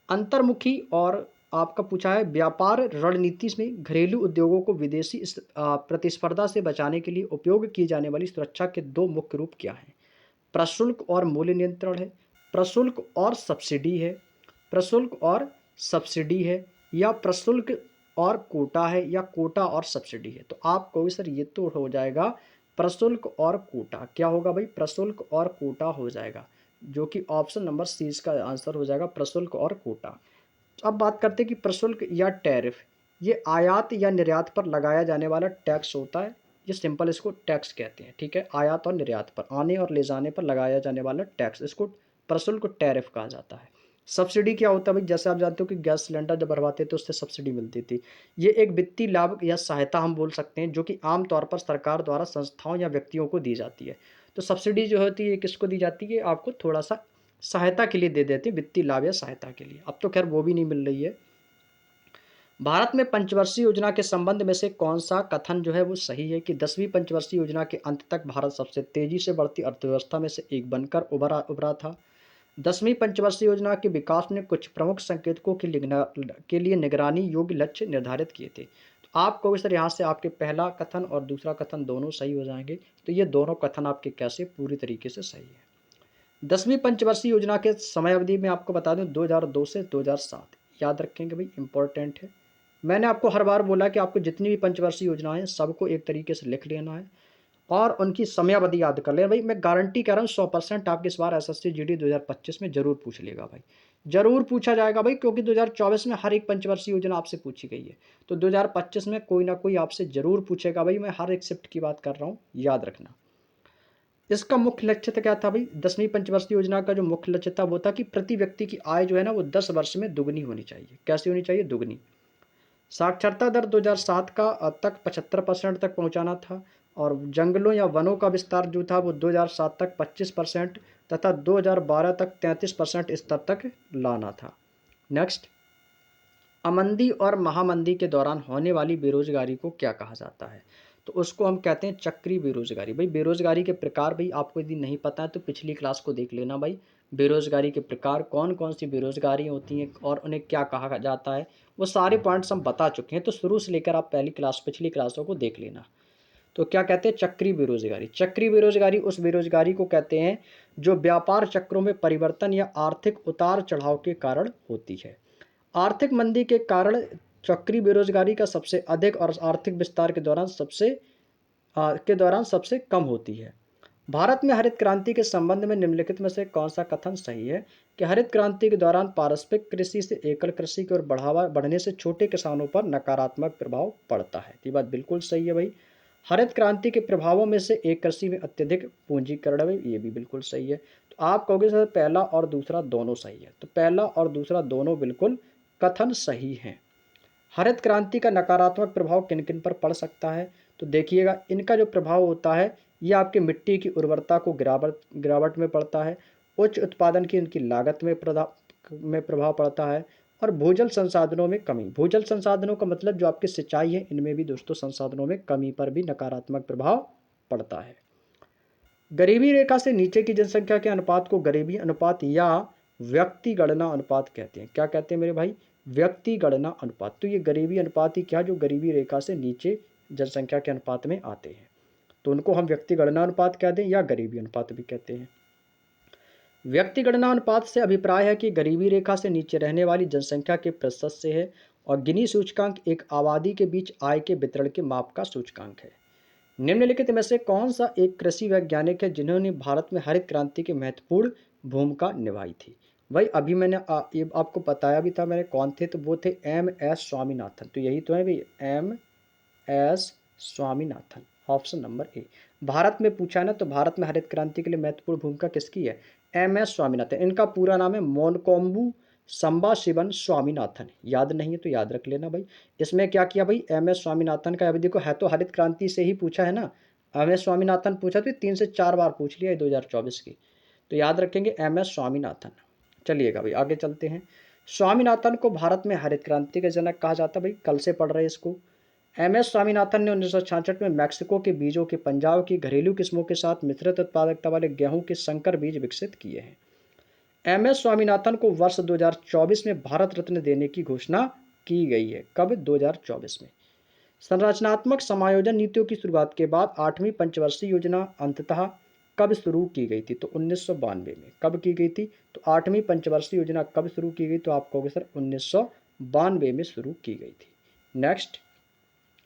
अंतर्मुखी और आपका पूछा है व्यापार रणनीति में घरेलू उद्योगों को विदेशी प्रतिस्पर्धा से बचाने के लिए उपयोग की जाने वाली सुरक्षा के 2 मुख्य रूप क्या हैं? प्रशुल्क और मूल्य नियंत्रण है, प्रशुल्क और सब्सिडी है, प्रशुल्क और सब्सिडी है, या प्रशुल्क और कोटा है, या कोटा और सब्सिडी है। तो आप कहोगे सर ये तो हो जाएगा प्रशुल्क और कोटा। क्या होगा भाई? प्रशुल्क और कोटा हो जाएगा, जो कि ऑप्शन नंबर सी इसका आंसर हो जाएगा, प्रशुल्क और कोटा। अब बात करते हैं कि प्रशुल्क या टैरिफ, ये आयात या निर्यात पर लगाया जाने वाला टैक्स होता है। ये सिंपल इसको टैक्स कहते हैं, ठीक है। आयात और निर्यात पर, आने और ले जाने पर लगाया जाने वाला टैक्स, इसको प्रशुल्क टैरिफ कहा जाता है। सब्सिडी क्या होता है भाई? जैसे आप जानते हो कि गैस सिलेंडर जब भरवाते थे तो उससे सब्सिडी मिलती थी। ये एक वित्तीय लाभ या सहायता हम बोल सकते हैं, जो कि आमतौर पर सरकार द्वारा संस्थाओं या व्यक्तियों को दी जाती है। तो सब्सिडी जो होती है किसको दी जाती है? आपको थोड़ा सा सहायता के लिए दे देते हैं, वित्तीय लाभ या सहायता के लिए। अब तो खैर वो भी नहीं मिल रही है। भारत में पंचवर्षीय योजना के संबंध में से कौन सा कथन जो है वो सही है? कि 10वीं पंचवर्षीय योजना के अंत तक भारत सबसे तेजी से बढ़ती अर्थव्यवस्था में से एक बनकर उभरा था। 10वीं पंचवर्षीय योजना के विकास ने कुछ प्रमुख संकेतकों के लिए निगरानी योग्य लक्ष्य निर्धारित किए थे। तो आप कहोगे सर यहाँ से आपके पहला कथन और दूसरा कथन दोनों सही हो जाएंगे। तो ये दोनों कथन आपके कैसे? पूरी तरीके से सही है। 10वीं पंचवर्षीय योजना के समय अवधि में आपको बता दूं 2002 से 2007, याद रखेंगे भाई, इंपॉर्टेंट है। मैंने आपको हर बार बोला कि आपको जितनी भी पंचवर्षीय योजनाएं हैं सबको एक तरीके से लिख लेना है और उनकी समयावधि याद कर लेना भाई। मैं गारंटी कर रहा हूँ 100% आपके इस बार एसएससी जीडी 2025 में जरूर पूछ लेगा भाई, जरूर पूछा जाएगा भाई, क्योंकि 2024 में हर एक पंचवर्षीय योजना आपसे पूछी गई है, तो 2025 में कोई ना कोई आपसे जरूर पूछेगा भाई। मैं हर एक शिफ्ट की बात कर रहा हूँ, याद रखना। इसका मुख्य लक्ष्य तो क्या था भाई, 10वीं पंचवर्षीय योजना का जो मुख्य लक्ष्य था वो था कि प्रति व्यक्ति की आय जो है ना वो 10 वर्ष में दुगनी होनी चाहिए। कैसी होनी चाहिए? दुगनी। साक्षरता दर 2007 का तक 75% तक पहुंचाना था और जंगलों या वनों का विस्तार जो था वो 2007 तक 25% तथा 2012 तक 33% स्तर तक लाना था। नेक्स्ट, अमंदी और महामंदी के दौरान होने वाली बेरोजगारी को क्या कहा जाता है? तो उसको हम कहते हैं चक्री बेरोजगारी। भाई बेरोजगारी के प्रकार भाई आपको यदि नहीं पता है तो पिछली क्लास को देख लेना भाई। बेरोजगारी के प्रकार कौन कौन सी बेरोजगारी होती हैं और उन्हें क्या कहा जाता है, वो सारे पॉइंट्स हम बता चुके हैं, तो शुरू से लेकर आप पिछली क्लासों को देख लेना। तो क्या कहते हैं? चक्री बेरोजगारी। चक्री बेरोजगारी उस बेरोजगारी को कहते हैं जो व्यापार चक्रों में परिवर्तन या आर्थिक उतार चढ़ाव के कारण होती है। आर्थिक मंदी के कारण चक्री बेरोजगारी का सबसे अधिक और आर्थिक विस्तार के दौरान सबसे कम होती है। भारत में हरित क्रांति के संबंध में निम्नलिखित में से कौन सा कथन सही है कि हरित क्रांति के दौरान पारंपरिक कृषि से एकल कृषि की ओर बढ़ावा बढ़ने से छोटे किसानों पर नकारात्मक प्रभाव पड़ता है? ये बात बिल्कुल सही है भाई। हरित क्रांति के प्रभावों में से एक कृषि में अत्यधिक पूंजीकरण है, ये भी बिल्कुल सही है। तो आप कहोगे सर पहला और दूसरा दोनों सही है, तो पहला और दूसरा दोनों बिल्कुल कथन सही हैं। हरित क्रांति का नकारात्मक प्रभाव किन किन पर पड़ सकता है? तो देखिएगा, इनका जो प्रभाव होता है ये आपके मिट्टी की उर्वरता को गिरावट में पड़ता है, उच्च उत्पादन की इनकी लागत में प्रभाव पड़ता है और भूजल संसाधनों में कमी। भूजल संसाधनों का मतलब जो आपकी सिंचाई है इनमें भी दोस्तों संसाधनों में कमी पर भी नकारात्मक प्रभाव पड़ता है। गरीबी रेखा से नीचे की जनसंख्या के अनुपात को गरीबी अनुपात या व्यक्ति गणना अनुपात कहते हैं। क्या कहते हैं मेरे भाई? व्यक्ति गणना अनुपात। तो ये गरीबी अनुपात ही क्या, जो गरीबी रेखा से नीचे जनसंख्या के अनुपात में आते हैं, तो उनको हम व्यक्ति गणना अनुपात कहते हैं या गरीबी अनुपात भी कहते हैं। व्यक्ति गणना अनुपात से अभिप्राय है कि गरीबी रेखा से नीचे रहने वाली जनसंख्या के प्रतिशत से है और गिनी सूचकांक एक आबादी के बीच आय के वितरण के माप का सूचकांक है। निम्नलिखित में से कौन सा एक कृषि वैज्ञानिक है जिन्होंने भारत में हरित क्रांति की महत्वपूर्ण भूमिका निभाई थी? भाई अभी मैंने ये आपको बताया भी था मैंने कौन थे, तो वो थे MS स्वामीनाथन। तो यही तो है भाई, MS Swaminathan, option number A. Bharat में पूछा है ना, तो भारत में हरित क्रांति के लिए महत्वपूर्ण भूमिका किसकी है? MS स्वामीनाथन। इनका पूरा नाम है मोनकोम्बू संबाशिवन स्वामीनाथन। याद नहीं है तो याद रख लेना भाई। इसमें क्या किया भाई, MS स्वामीनाथन का, अभी देखो है तो हरित क्रांति से ही पूछा है ना, MS स्वामीनाथन पूछा तो 3 से 4 बार पूछ लिया है 2024 की, तो याद रखेंगे MS स्वामीनाथन। चलिएगा भाई आगे चलते हैं। स्वामीनाथन को भारत में हरित क्रांति के जनक कहा जाता है भाई, कल से पढ़ रहे हैं इसको। MS स्वामीनाथन ने 1966 में मैक्सिको के बीजों के पंजाब की घरेलू किस्मों के साथ मिश्रित उत्पादकता वाले गेहूं के संकर बीज विकसित किए हैं। MS स्वामीनाथन को वर्ष 2024 में भारत रत्न देने की घोषणा की गई है। कब? 2024 में। संरचनात्मक समायोजन नीतियों की शुरुआत के बाद 8वीं पंचवर्षीय योजना अंततः कब शुरू की गई थी? तो 1992 में। कब की गई थी? तो 8वीं पंचवर्षीय योजना कब शुरू की गई? तो आप कहोगे सर 1992 में शुरू की गई थी। नेक्स्ट,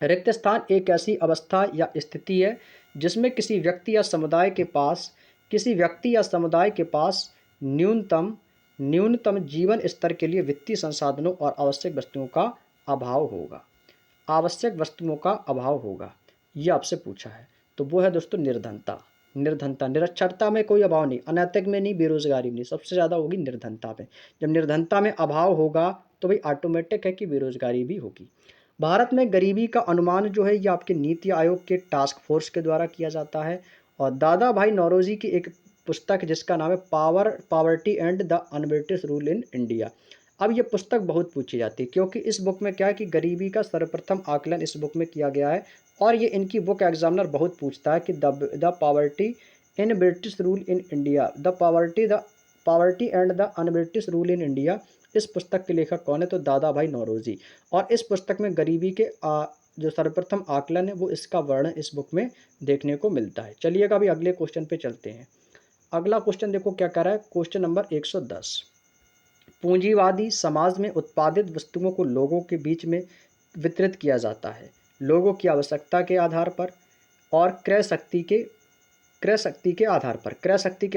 रिक्त स्थान एक ऐसी अवस्था या स्थिति है जिसमें किसी व्यक्ति या समुदाय के पास न्यूनतम जीवन स्तर के लिए वित्तीय संसाधनों और आवश्यक वस्तुओं का अभाव होगा, ये आपसे पूछा है। तो वो है दोस्तों निर्धनता। निरक्षरता में कोई अभाव नहीं, अनैतिक में नहीं, बेरोजगारी में नहीं, सबसे ज़्यादा होगी निर्धनता में। जब निर्धनता में अभाव होगा तो भाई ऑटोमेटिक है कि बेरोजगारी भी होगी। भारत में गरीबी का अनुमान जो है ये आपके नीति आयोग के टास्क फोर्स के द्वारा किया जाता है और दादा भाई नौरोजी की एक पुस्तक जिसका नाम है poverty and the un-British rule in India. अब ये पुस्तक बहुत पूछी जाती है क्योंकि इस बुक में क्या है कि गरीबी का सर्वप्रथम आकलन इस बुक में किया गया है और ये इनकी बुक एग्जामिनर बहुत पूछता है कि the poverty in British rule in India, the poverty and the un-British rule in India, इस पुस्तक के लेखक कौन है? तो दादा भाई नौरोजी। और इस पुस्तक में गरीबी के जो सर्वप्रथम आकलन है वो इसका वर्णन इस बुक में देखने को मिलता है। चलिएगा अभी अगले क्वेश्चन पे चलते हैं। अगला क्वेश्चन देखो क्या कह रहा है, क्वेश्चन नंबर 110। पूंजीवादी समाज में उत्पादित वस्तुओं को लोगों के बीच में वितरित किया जाता है, लोगों की आवश्यकता के आधार पर और क्रय शक्ति के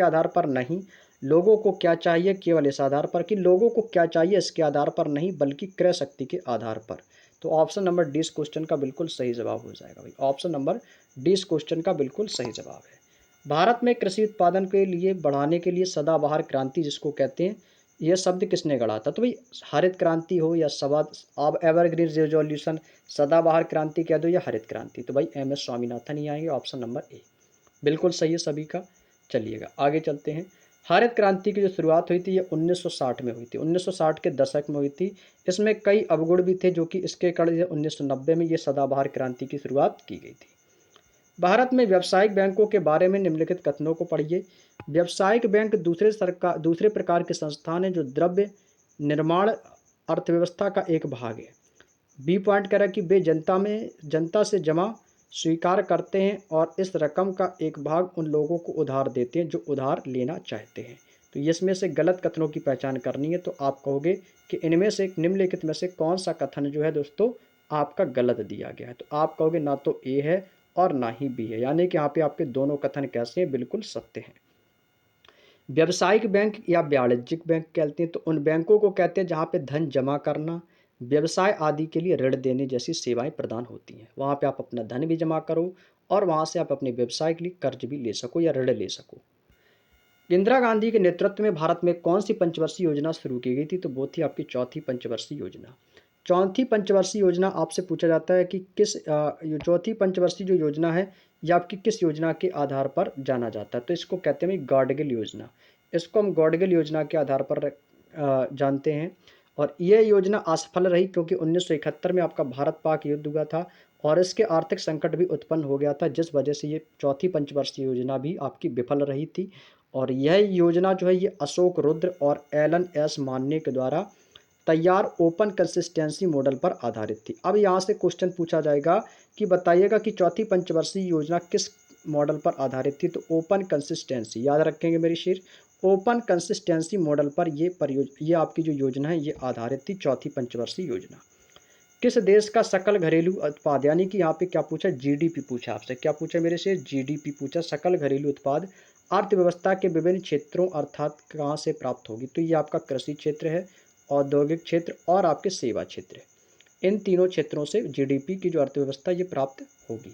आधार पर नहीं। लोगों को क्या चाहिए केवल इस आधार पर कि लोगों को क्या चाहिए इसके आधार पर नहीं, बल्कि क्रय शक्ति के आधार पर। तो ऑप्शन नंबर डी इस क्वेश्चन का बिल्कुल सही जवाब हो जाएगा भाई। ऑप्शन नंबर डी इस क्वेश्चन का बिल्कुल सही जवाब है। भारत में कृषि उत्पादन के लिए बढ़ाने के लिए सदाबहार क्रांति जिसको कहते हैं, यह शब्द किसने गढ़ा था? तो भाई हरित क्रांति हो या सवाद, आप एवरग्रीन रिवॉल्यूशन, सदाबहार क्रांति कह दो या हरित क्रांति, तो भाई एम एस स्वामीनाथन ही आएंगे। ऑप्शन नंबर ए बिल्कुल सही है सभी का। चलिएगा आगे चलते हैं। हरित क्रांति की जो शुरुआत हुई थी ये 1960 में हुई थी, 1960 के दशक में हुई थी। इसमें कई अवगुण भी थे जो कि इसके कारण 1990 में ये सदाबहार क्रांति की शुरुआत की गई थी। भारत में व्यावसायिक बैंकों के बारे में निम्नलिखित कथनों को पढ़िए। व्यावसायिक बैंक दूसरे प्रकार के संस्थान हैं जो द्रव्य निर्माण अर्थव्यवस्था का एक भाग है। बी पॉइंट कह रहा है कि वे जनता से जमा स्वीकार करते हैं और इस रकम का एक भाग उन लोगों को उधार देते हैं जो उधार लेना चाहते हैं। तो इसमें से गलत कथनों की पहचान करनी है, तो आप कहोगे कि इनमें से निम्नलिखित में से कौन सा कथन जो है दोस्तों आपका गलत दिया गया है। तो आप कहोगे ना तो ए है और ना ही बी है, यानी कि यहाँ पे आपके दोनों कथन कैसे हैं, बिल्कुल सत्य हैं। व्यावसायिक बैंक या वाणिज्यिक बैंक कहते हैं तो उन बैंकों को कहते हैं जहाँ पे धन जमा करना, व्यवसाय आदि के लिए ऋण देने जैसी सेवाएं प्रदान होती हैं। वहाँ पे आप अपना धन भी जमा करो और वहाँ से आप अपने व्यवसाय के लिए कर्ज भी ले सको या ऋण ले सको। इंदिरा गांधी के नेतृत्व में भारत में कौन सी पंचवर्षीय योजना शुरू की गई थी? तो वो थी आपकी चौथी पंचवर्षीय योजना। चौथी पंचवर्षीय योजना आपसे पूछा जाता है कि चौथी पंचवर्षीय जो योजना है ये आपकी किस योजना के आधार पर जाना जाता है? तो इसको कहते हैं गॉडगिल योजना। इसको हम गॉडगिल योजना के आधार पर जानते हैं। और यह योजना असफल रही क्योंकि 1971 में आपका भारत पाक युद्ध हुआ था और इसके आर्थिक संकट भी उत्पन्न हो गया था, जिस वजह से ये चौथी पंचवर्षीय योजना भी आपकी विफल रही थी। और यह योजना जो है ये अशोक रुद्र और एलन एस मान्य के द्वारा तैयार ओपन कंसिस्टेंसी मॉडल पर आधारित थी। अब यहाँ से क्वेश्चन पूछा जाएगा कि बताइएगा कि चौथी पंचवर्षीय योजना किस मॉडल पर आधारित थी? तो ओपन कंसिस्टेंसी, याद रखेंगे मेरी शेर, ओपन कंसिस्टेंसी मॉडल पर ये आपकी जो योजना है ये आधारित थी, चौथी पंचवर्षीय योजना। किस देश का सकल घरेलू उत्पाद, यानी कि यहाँ पे क्या पूछा, जीडीपी पूछा आपसे, क्या पूछा मेरे से, जीडीपी पूछा, सकल घरेलू उत्पाद अर्थव्यवस्था के विभिन्न क्षेत्रों अर्थात कहाँ से प्राप्त होगी? तो ये आपका कृषि क्षेत्र है, औद्योगिक क्षेत्र और आपके सेवा क्षेत्र है। इन तीनों क्षेत्रों से जीडीपी की जो अर्थव्यवस्था ये प्राप्त होगी।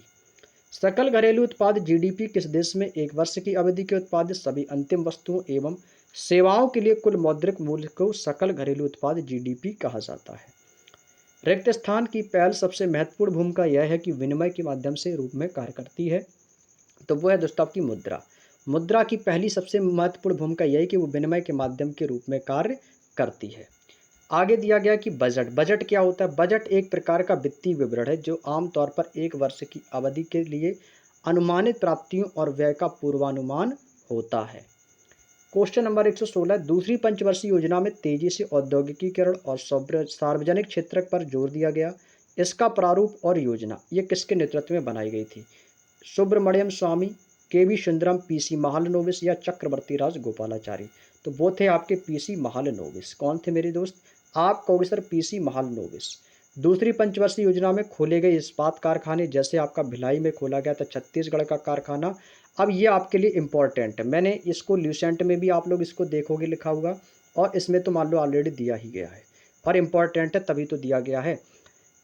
सकल घरेलू उत्पाद जीडीपी किस देश में एक वर्ष की अवधि के उत्पादित सभी अंतिम वस्तुओं एवं सेवाओं के लिए कुल मौद्रिक मूल्य को सकल घरेलू उत्पाद जीडीपी कहा जाता है। रिक्त स्थान की पहल सबसे महत्वपूर्ण भूमिका यह है कि विनिमय के माध्यम से रूप में कार्य करती है। तो वो है दोस्तों आपकी मुद्रा। मुद्रा की पहली सबसे महत्वपूर्ण भूमिका यह है कि वो विनिमय के माध्यम के रूप में कार्य करती है। आगे दिया गया कि बजट, बजट क्या होता है? बजट एक प्रकार का वित्तीय विवरण है जो आमतौर पर एक वर्ष की अवधि के लिए अनुमानित प्राप्तियों और व्यय का पूर्वानुमान होता है। क्वेश्चन नंबर 116, दूसरी पंचवर्षीय योजना में तेजी से औद्योगिकीकरण और सार्वजनिक क्षेत्र पर जोर दिया गया। इसका प्रारूप और योजना ये किसके नेतृत्व में बनाई गई थी? सुब्रमण्यम स्वामी, केवी सुंदरम, पीसी महालनोबिस या चक्रवर्ती राज गोपालाचारी? तो वो थे आपके पीसी महालनोबिस। कौन थे मेरे दोस्त? आप कहोगे सर पीसी महालनोबिस। दूसरी पंचवर्षीय योजना में खोले गए इस्पात कारखाने, जैसे आपका भिलाई में खोला गया था छत्तीसगढ़ का कारखाना। अब ये आपके लिए इम्पॉर्टेंट है, मैंने इसको ल्यूसेंट में भी आप लोग इसको देखोगे लिखा होगा और इसमें तो मान लो ऑलरेडी दिया ही गया है और इम्पॉर्टेंट है तभी तो दिया गया है।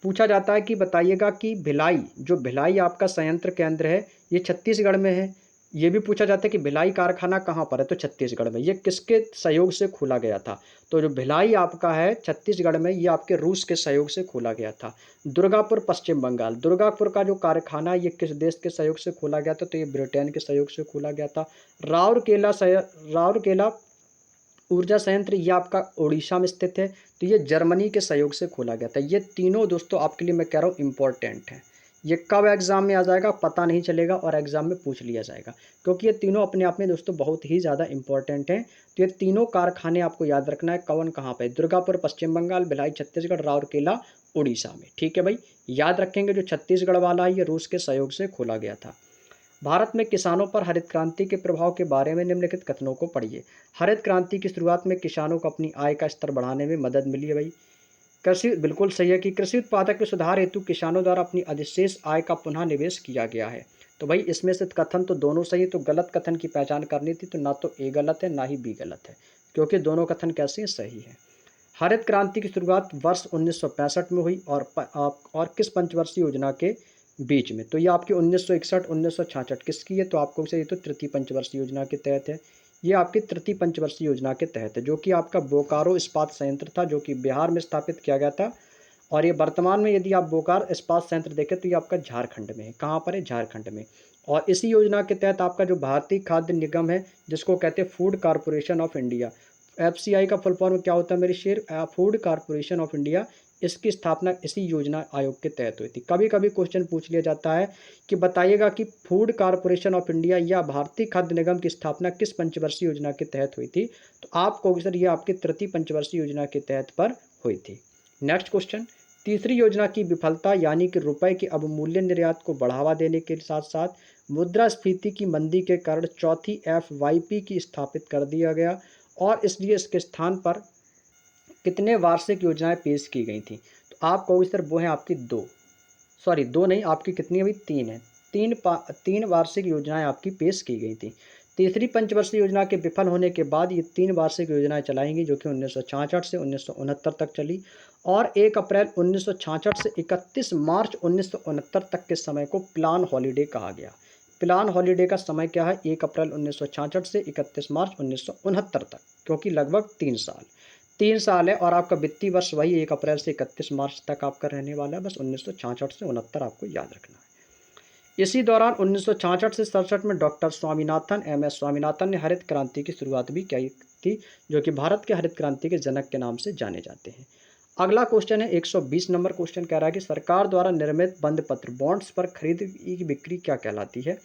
पूछा जाता है कि बताइएगा कि भिलाई, जो भिलाई आपका संयंत्र केंद्र है ये छत्तीसगढ़ में है। ये भी पूछा जाता है कि भिलाई कारखाना कहाँ पर है? तो छत्तीसगढ़ में। ये किसके सहयोग से खोला गया था? तो जो भिलाई आपका है छत्तीसगढ़ में ये आपके रूस के सहयोग से खोला गया था। दुर्गापुर पश्चिम बंगाल, दुर्गापुर का जो कारखाना ये किस देश के सहयोग से खोला गया था? तो ये ब्रिटेन के सहयोग से खोला गया था। राउरकेला ऊर्जा संयंत्र ये आपका उड़ीसा में स्थित है, तो ये जर्मनी के सहयोग से खोला गया था। ये तीनों दोस्तों आपके लिए मैं कह रहा हूँ इम्पोर्टेंट है। ये कब एग्जाम में आ जाएगा पता नहीं चलेगा और एग्जाम में पूछ लिया जाएगा, क्योंकि ये तीनों अपने आप में दोस्तों बहुत ही ज़्यादा इंपॉर्टेंट हैं। तो ये तीनों कारखाने आपको याद रखना है, कौन कहाँ पे? दुर्गापुर पश्चिम बंगाल, भिलाई छत्तीसगढ़, राउरकेला उड़ीसा में। ठीक है भाई, याद रखेंगे। जो छत्तीसगढ़ वाला है ये रूस के सहयोग से खोला गया था। भारत में किसानों पर हरित क्रांति के प्रभाव के बारे में निम्नलिखित कथनों को पढ़िए। हरित क्रांति की शुरुआत में किसानों को अपनी आय का स्तर बढ़ाने में मदद मिली है भाई। कृषि बिल्कुल सही है कि कृषि उत्पादक के सुधार हेतु किसानों द्वारा अपनी अधिशेष आय का पुनः निवेश किया गया है। तो भाई इसमें से कथन तो दोनों सही, तो गलत कथन की पहचान करनी थी, तो ना तो ए गलत है ना ही बी गलत है, क्योंकि दोनों कथन कैसे हैं, सही है। हरित क्रांति की शुरुआत वर्ष 1965 में हुई और किस पंचवर्षीय योजना के बीच में? तो ये आपकी 1961 1966 किसकी है? तो आपको ये तो तृतीय पंचवर्षीय योजना के तहत है। ये आपकी तृतीय पंचवर्षीय योजना के तहत है, जो कि आपका बोकारो इस्पात संयंत्र था, जो कि बिहार में स्थापित किया गया था। और ये वर्तमान में यदि आप बोकारो इस्पात संयंत्र देखें तो ये आपका झारखंड में है। कहाँ पर है? झारखंड में। और इसी योजना के तहत आपका जो भारतीय खाद्य निगम है, जिसको कहते हैं food corporation of India, FCI का फुल फॉर्म क्या होता है मेरे शेर? Food corporation of India. इसकी स्थापना इसी योजना आयोग के तहत हुई थी। कभी कभी क्वेश्चन पूछ लिया जाता है कि बताइएगा कि फूड कॉरपोरेशन ऑफ इंडिया या भारतीय खाद्य निगम की स्थापना किस पंचवर्षीय योजना के तहत हुई थी? तो आप कहोगे सर ये आपकी तृतीय पंचवर्षीय योजना के तहत पर हुई थी। नेक्स्ट क्वेश्चन, तीसरी योजना की विफलता यानी कि रुपए के अवमूल्यन निर्यात को बढ़ावा देने के साथ साथ मुद्रास्फीति की मंदी के कारण चौथी एफवाईपी की स्थापित कर दिया गया, और इसलिए इसके स्थान पर कितने वार्षिक योजनाएं पेश की गई थी? तो आप कहोगे सर वो हैं आपकी दो नहीं, आपकी कितनी है भाई? तीन है। तीन वार्षिक योजनाएं आपकी पेश की गई थी। तीसरी पंचवर्षीय योजना के विफल होने के बाद ये तीन वार्षिक योजनाएं चलाएंगी, जो कि 1966 से 1969 तक चली, और 1 अप्रैल 1966 से 31 मार्च 1969 तक के समय को प्लान हॉलीडे कहा गया। प्लान हॉलीडे का समय क्या है? 1 अप्रैल 1966 से 31 मार्च 1969 तक, क्योंकि लगभग 3 साल है। और आपका वित्तीय वर्ष वही 1 अप्रैल से 31 मार्च तक आपका रहने वाला है, बस 1966 से 69 आपको याद रखना है। इसी दौरान 1966 से 67 में डॉक्टर स्वामीनाथन, एम.एस. स्वामीनाथन ने हरित क्रांति की शुरुआत भी की थी, जो कि भारत के हरित क्रांति के जनक के नाम से जाने जाते हैं। अगला क्वेश्चन है 120 नंबर क्वेश्चन, कह रहा है कि सरकार द्वारा निर्मित बंद पत्र बॉन्ड्स पर खरीद की बिक्री क्या कहलाती है?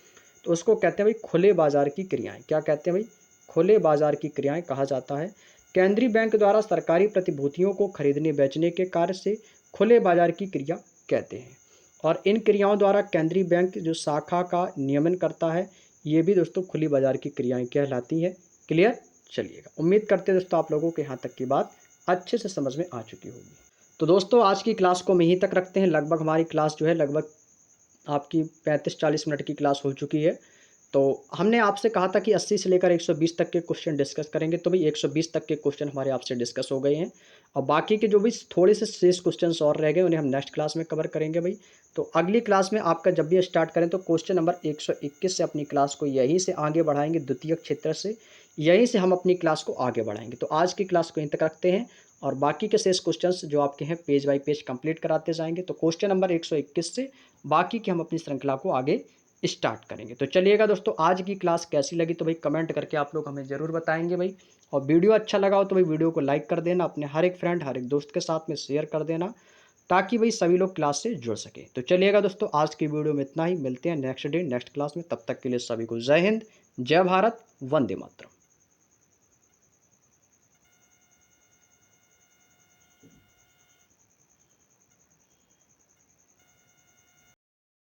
तो उसको कहते हैं भाई खुले बाजार की क्रियाएं। क्या कहते हैं भाई? खुले बाजार की क्रियाएं कहा जाता है। केंद्रीय बैंक द्वारा सरकारी प्रतिभूतियों को खरीदने बेचने के कार्य से खुले बाजार की क्रिया कहते हैं। और इन क्रियाओं द्वारा केंद्रीय बैंक जो शाखा का नियमन करता है, ये भी दोस्तों खुली बाजार की क्रियाएं कहलाती हैं। क्लियर? चलिएगा, उम्मीद करते हैं दोस्तों आप लोगों को यहाँ तक की बात अच्छे से समझ में आ चुकी होगी। तो दोस्तों आज की क्लास को हम यहीं तक रखते हैं। लगभग हमारी क्लास जो है लगभग आपकी 35-40 मिनट की क्लास हो चुकी है। तो हमने आपसे कहा था कि 80 से लेकर 120 तक के क्वेश्चन डिस्कस करेंगे, तो भाई 120 तक के क्वेश्चन हमारे आपसे डिस्कस हो गए हैं, और बाकी के जो भी थोड़े से शेष क्वेश्चंस और रह गए उन्हें हम नेक्स्ट क्लास में कवर करेंगे भाई। तो अगली क्लास में आपका जब भी स्टार्ट करें तो क्वेश्चन नंबर 121 से अपनी क्लास को यहीं से आगे बढ़ाएंगे, द्वितीय क्षेत्र से यहीं से हम अपनी क्लास को आगे बढ़ाएंगे। तो आज की क्लास को यहीं तक रखते हैं, और बाकी के शेष क्वेश्चंस जो आपके हैं पेज बाय पेज कंप्लीट कराते जाएंगे। तो क्वेश्चन नंबर 121 से बाकी की हम अपनी श्रृंखला को आगे स्टार्ट करेंगे। तो चलिएगा दोस्तों, आज की क्लास कैसी लगी तो भाई कमेंट करके आप लोग हमें ज़रूर बताएंगे भाई। और वीडियो अच्छा लगा हो तो भाई वीडियो को लाइक कर देना, अपने हर एक फ्रेंड हर एक दोस्त के साथ में शेयर कर देना, ताकि भाई सभी लोग क्लास से जुड़ सके। तो चलिएगा दोस्तों, आज की वीडियो में इतना ही। मिलते हैं नेक्स्ट डे नेक्स्ट क्लास में, तब तक के लिए सभी को जय हिंद, जय भारत, वंदे मातरम।